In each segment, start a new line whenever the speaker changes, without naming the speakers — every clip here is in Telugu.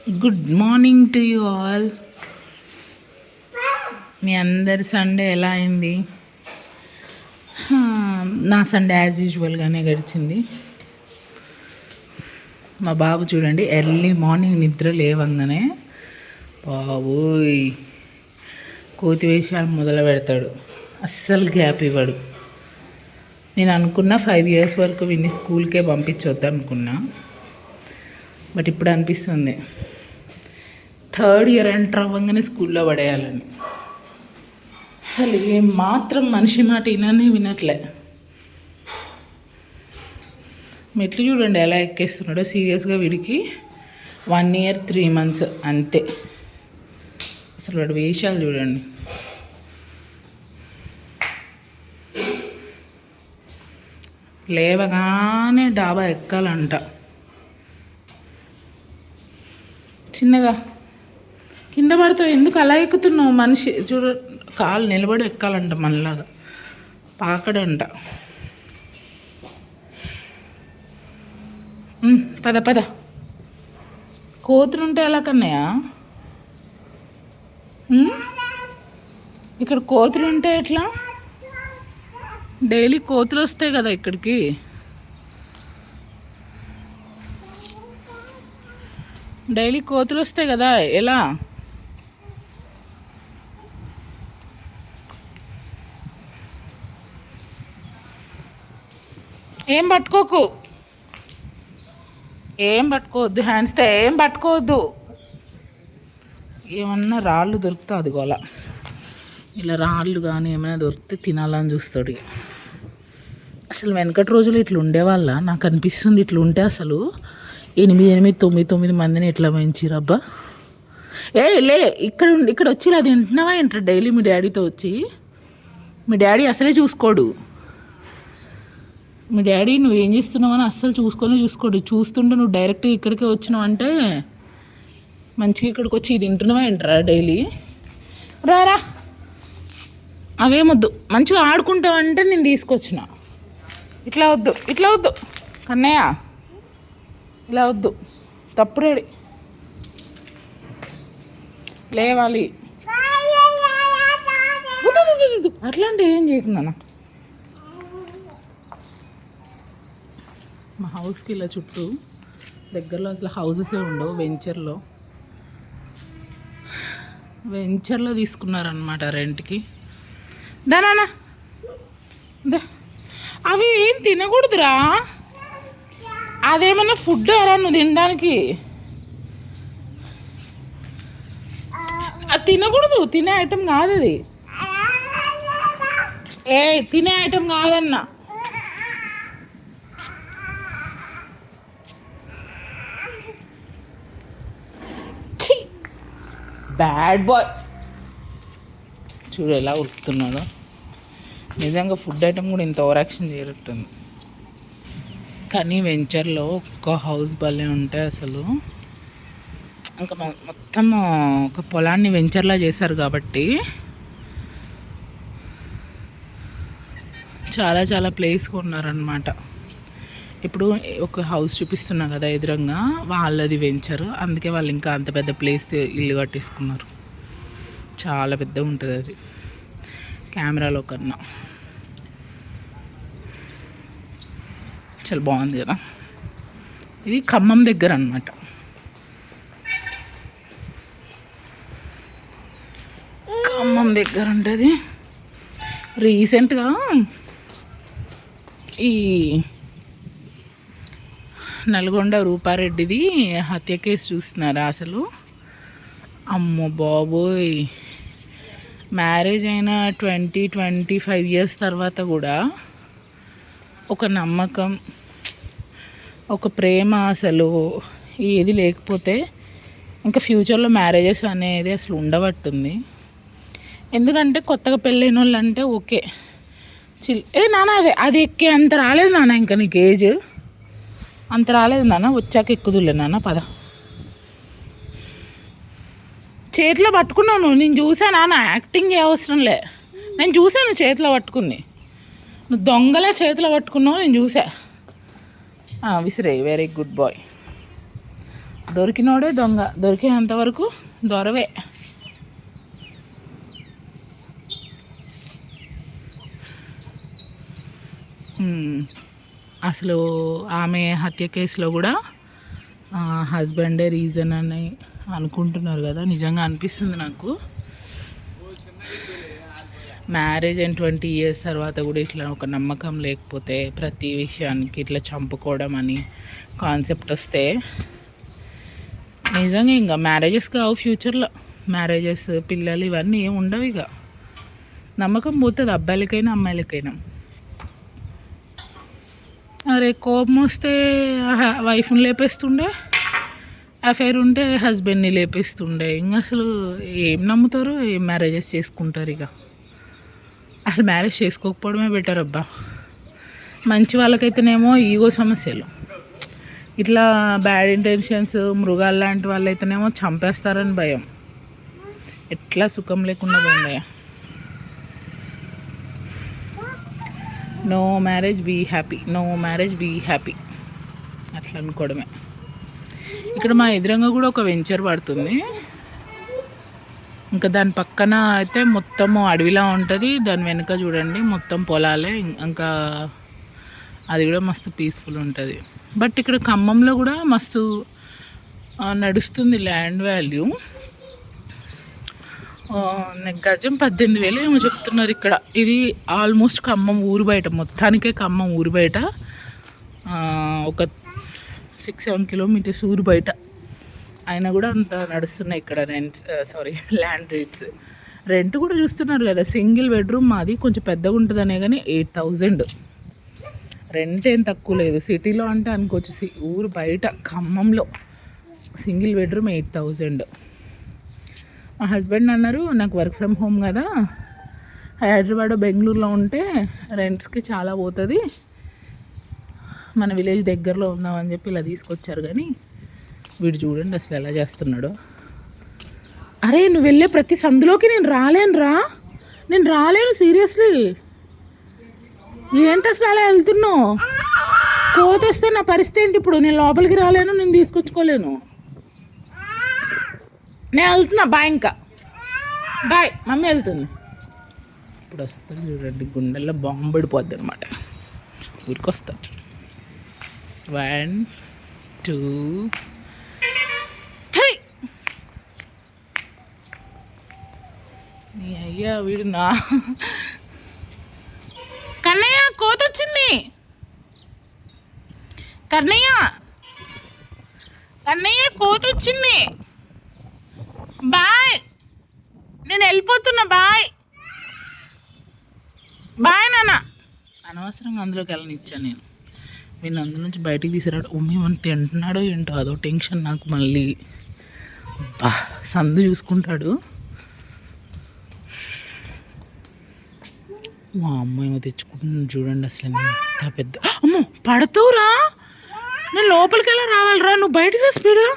Good morning to you all. మీ అందరి సండే ఎలా అయింది? నా సండే యాజ్ యూజువల్గానే గడిచింది. మా బాబు చూడండి, ఎర్లీ మార్నింగ్ నిద్ర లేవంగానే బాబోయ్ కోతి వేషాలు మొదలు పెడతాడు. అస్సలు గ్యాప్ ఇవ్వడు. నేను అనుకున్నా 5 years వరకు విన్ని స్కూల్కే పంపించొద్దు అనుకున్నా. బట్ ఇప్పుడు అనిపిస్తుంది 3rd year ఎంటర్ అవ్వగానే స్కూల్లో పడేయాలని. అసలు ఏం మాత్రం మనిషి మాట వినట్లే. మెట్లు చూడండి ఎలా ఎక్కేస్తున్నాడో. సీరియస్గా వీడికి 1 year 3 months అంతే. అసలు వాడు వేషాలు చూడండి. లేవగానే డాబా ఎక్కాలంట. చిన్నగా కింద పడతావు, ఎందుకు అలా ఎక్కుతున్నావు? మనిషి చూడ, కాలు నిలబడి ఎక్కాలంట, మనలాగా పాకడంట. పద పద. కోతులుంటే ఎలా కన్నాయా? ఇక్కడ కోతులుంటే ఎట్లా? డైలీ కోతులు వస్తాయి కదా ఇక్కడికి. డైలీ కోతులు వస్తాయి కదా, ఎలా? ఏం పట్టుకోకు, ఏం పట్టుకోవద్దు, హ్యాండ్స్తో ఏం పట్టుకోవద్దు. ఏమన్నా రాళ్ళు దొరుకుతా అది గోల. ఇలా రాళ్ళు కానీ ఏమైనా దొరికితే తినాలని చూస్తాడు. అసలు వెనకటి రోజులు ఇట్లా ఉండేవాళ్ళ? నాకు అనిపిస్తుంది ఇట్లా ఉంటే అసలు 8, 9 మందిని ఎట్లా పెంచిరబ్బా. లే, ఇక్కడ వచ్చి అది తింటున్నావా ఏంటారు డైలీ మీ డాడీతో వచ్చి? మీ డాడీ అసలే చూసుకోడు. మీ డాడీ నువ్వేం చేస్తున్నావని అస్సలు చూసుకోడు. చూస్తుంటే నువ్వు డైరెక్ట్గా ఇక్కడికే వచ్చినావు అంటే మంచిగా ఇక్కడికి వచ్చి ఇది తింటున్నావా ఏంటరా డైలీ? రారా, అవేమొద్దు, మంచిగా ఆడుకుంటావంటే నేను తీసుకొచ్చిన. ఇట్లా వద్దు కన్నయ్య, ఇలా వద్దు, తప్పుడేడి లేవాలి. అట్లాంటి ఏం చేయకున్నా. మా హౌస్కి ఇలా చుట్టూ దగ్గరలో అసలు హౌసెసే ఉండవు. వెంచర్లో తీసుకున్నారనమాట రెంట్కి. దానా అవి ఏం తినకూడదురా. అదేమన్నా ఫుడ్ అరా నువ్వు తినడానికి? అది తినకూడదు, తినే ఐటెం కాదు అది. తినే ఐటెం కాదన్నా. Bad boy. చూడు ఎలా ఉరుకుతున్నాడో. నిజంగా ఫుడ్ ఐటెం కూడా ఇంత ఓవర్ యాక్షన్ చేయరుతుంది. కానీ వెంచర్లో ఒక్క హౌస్ భలే ఉంటే అసలు ఇంకా మొత్తం ఒక పొలాన్ని వెంచర్లా చేశారు కాబట్టి చాలా ప్లేస్ కొన్నారనమాట. ఇప్పుడు ఒక హౌస్ చూపిస్తున్నా కదా ఎదురుగా, వాళ్ళది వెంచర్. అందుకే వాళ్ళు ఇంకా అంత పెద్ద ప్లేస్ ఇల్లు కట్టేసుకున్నారు. చాలా పెద్దగా ఉంటుంది అది కెమెరాలో కన్నా. చాలా బాగుంది కదా. ఇది ఖమ్మం దగ్గర అన్నమాట. ఖమ్మం దగ్గర ఉంటుంది. రీసెంట్గా ఈ నల్గొండ రూపారెడ్డిది హత్య కేసు చూస్తున్నారా అసలు? అమ్మో బాబోయ్, మ్యారేజ్ అయిన 20-25 years తర్వాత కూడా ఒక నమ్మకం, ఒక ప్రేమ అసలు ఏది లేకపోతే ఇంకా ఫ్యూచర్లో మ్యారేజెస్ అనేది అసలు ఉండబట్టుంది. ఎందుకంటే కొత్తగా పెళ్ళైన వాళ్ళు అంటే ఓకే నాన్న అది ఎక్కే అంత రాలేదు నాన్న, ఇంకా నీకు ఏజ్ అంత రాలేదు నాన్న, వచ్చాక ఎక్కుదులే నాన్న, పద. చేతిలో పట్టుకున్నాను నేను, చూసాను నాన్న, యాక్టింగ్ ఏ అవసరంలే. నేను చూసాను చేతిలో పట్టుకుంది. నువ్వు దొంగలా చేతిలో పట్టుకున్నావు, నేను చూసా. విసిరే, వెరీ గుడ్ బాయ్. దొరికినోడే దొంగ, దొరికినంతవరకు దొరవే. అసలు ఆమె హత్య కేసులో కూడా హస్బెండే రీజన్ అని అనుకుంటున్నారు కదా. నిజంగా అనిపిస్తుంది నాకు. మ్యారేజ్ అయిన 20 years తర్వాత కూడా ఇట్లా ఒక నమ్మకం లేకపోతే ప్రతి విషయానికి ఇట్లా చంపుకోవడం అని కాన్సెప్ట్ వస్తే నిజంగా ఇంకా మ్యారేజెస్ కావు ఫ్యూచర్లో. మ్యారేజెస్, పిల్లలు ఇవన్నీ ఏమి ఉండవు. ఇక నమ్మకం పోతుంది అబ్బాయిలకైనా అమ్మాయిలకైనా. అరే కోపం వస్తే వైఫ్ని లేపేస్తుండే, అఫైర్ ఉంటే హస్బెండ్ని లేపేస్తుండే. ఇంకా అసలు ఏం నమ్ముతారు, ఏం మ్యారేజెస్ చేసుకుంటారు. ఇక అసలు మ్యారేజ్ చేసుకోకపోవడమే బెటర్ అబ్బా. మంచి వాళ్ళకైతేనేమో ఈగో సమస్యలు, ఇట్లా బ్యాడ్ ఇంటెన్షన్స్, మృగాలు లాంటి వాళ్ళైతేనేమో చంపేస్తారని భయం. ఎట్లా సుఖం లేకుండా పోయిందయ్య. No marriage be happy, no marriage be happy అట్లా అనుకోవడమే. ఇక్కడ మా ఎదురుగా కూడా ఒక వెంచర్ పడుతుంది. ఇంకా దాని పక్కన అయితే మొత్తము అడవిలా ఉంటుంది. దాని వెనుక చూడండి మొత్తం పొలాలే. ఇంకా అది కూడా మస్తు పీస్ఫుల్ ఉంటుంది. బట్ ఇక్కడ ఖమ్మంలో కూడా మస్తు నడుస్తుంది ల్యాండ్ వాల్యూ. గజం 18,000 ఏమో చెప్తున్నారు ఇక్కడ. ఇది ఆల్మోస్ట్ ఖమ్మం ఊరు బయట, మొత్తానికే ఖమ్మం ఊరు బయట ఒక 6-7 kilometers ఊరు బయట అయినా కూడా అంత నడుస్తున్నాయి ఇక్కడ ల్యాండ్ రేట్స్. రెంట్ కూడా చూస్తున్నారు కదా, సింగిల్ బెడ్రూమ్ మాది, కొంచెం పెద్దగా ఉంటుందనే కానీ 8,000 రెంట్. ఏం తక్కువ లేదు. సిటీలో అంటే అనుకోవచ్చు, ఊరు బయట ఖమ్మంలో సింగిల్ బెడ్రూమ్ 8,000. మా హస్బెండ్ అన్నారు, నాకు వర్క్ ఫ్రమ్ హోమ్ కదా, హైదరాబాద్ బెంగళూరులో ఉంటే రెంట్స్కి చాలా పోతుంది, మన విలేజ్ దగ్గరలో ఉందామని చెప్పి ఇలా తీసుకొచ్చారు. కానీ వీడు చూడండి అసలు ఎలా చేస్తున్నాడు. అరే నువ్వు వెళ్ళే ప్రతి సందులోకి నేను రాలేను సీరియస్లీ. ఏంటి అసలు అలా వెళ్తున్నావు? కోతొస్తే నా పరిస్థితి ఏంటి ఇప్పుడు? నేను లోపలికి రాలేను, నేను తీసుకొచ్చుకోలేను. నేను వెళ్తున్నా, బాయ్. ఇంకా బాయ్, మమ్మీ వెళ్తుంది. ఇప్పుడు వస్తాడు చూడండి, గుండెల్లో బాంబు పడిపోద్ది అనమాట. ఊరికి వస్తాడు. 1 2 3. నీ అయ్యా వీడు నా కన్నయ్య కోతొచ్చింది. కన్నయ్య కోతొచ్చింది. బాయ్, నేను వెళ్ళిపోతున్నా. బాయ్ నాన్న. అనవసరంగా అందులోకి వెళ్ళనిచ్చాను నేను. వీళ్ళు అందులో నుంచి బయటికి తీసుకురాడు. ఏమన్నా తింటున్నాడో ఏంటో, అదో టెన్షన్ నాకు మళ్ళీ. సందు చూసుకుంటాడు. మా అమ్మ ఏమో తెచ్చుకుంటున్నాను చూడండి. అసలు ఎంత పెద్ద. అమ్మో పడతావురా, నేను లోపలికి వెళ్ళా రావాలిరా. నువ్వు బయటికి రా స్పీడ్గా.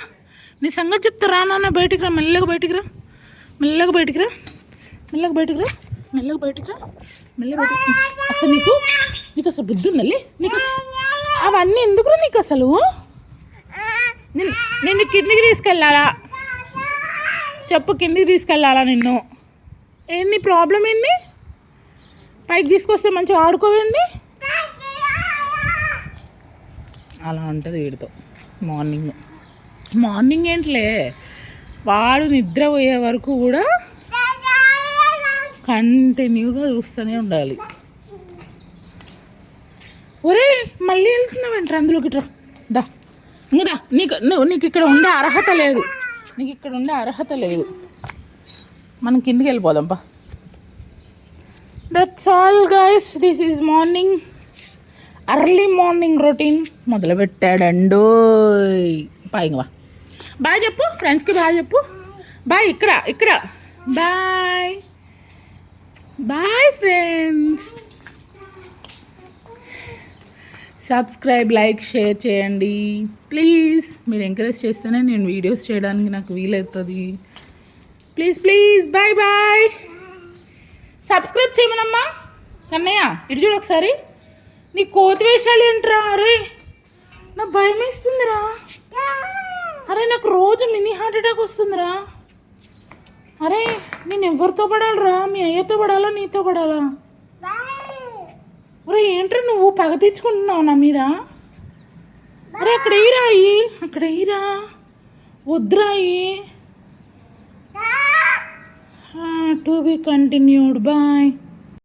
నీ సంగతి చెప్తా రా నాన్న. బయటికి రా, మెల్లగా బయటికి రా. అసలు నీకు అసలు బుద్ధి ఉందలే నీకు? అసలు అవన్నీ ఎందుకురా నీకు? అసలు నిన్ను కిందికి తీసుకెళ్ళాలా చెప్పు? కిందికి తీసుకెళ్ళాలా నిన్ను? ఏంది ప్రాబ్లం? ఏంది? పైకి తీసుకొస్తే మంచిగా ఆడుకోవండి. అలా ఉంటుంది వీడితో. మార్నింగ్ ఏంట్లే, వాడు నిద్రపోయే వరకు కూడా కంటిన్యూగా చూస్తూనే ఉండాలి. ఒరే మళ్ళీ వెళ్తున్నావేంట్రా అందులోకి? దా ఇంకా నీకు ఇక్కడ ఉండే అర్హత లేదు. మనం కిందికి వెళ్ళిపోదాంపా. That's all guys. This is early morning routine మొదలుపెట్టాడండో. పైగా బాయ్ చెప్పు ఫ్రెండ్స్కి. బాయ్ చెప్పు. బాయ్. ఇక్కడ bye friends. Subscribe, like, share చేయండి ప్లీజ్. మీరు ఎంకరేజ్ చేస్తేనే నేను వీడియోస్ చేయడానికి నాకు వీలవుతుంది. ప్లీజ్. బాయ్. సబ్స్క్రైబ్ చేయమనమ్మా. కన్నయ్య ఇటు చూడు ఒకసారి. నీ కోతి వేషాలు ఏంట్రా? అరే నా భయం వేస్తుందిరా. అరే నాకు రోజు మినీ హార్ట్ అటాక్ వస్తుందిరా. అరే నేను ఎవరితో పడాలిరా? మీ అయ్యతో పడాలా నీతో పడాలా? అరే ఏంట్రా నువ్వు పగ తెచ్చుకుంటున్నావు నా మీద? అరే అక్కడ ఎయిరాయి, అక్కడ ఎయిరా, వద్దురాయి. To be continued. బాయ్.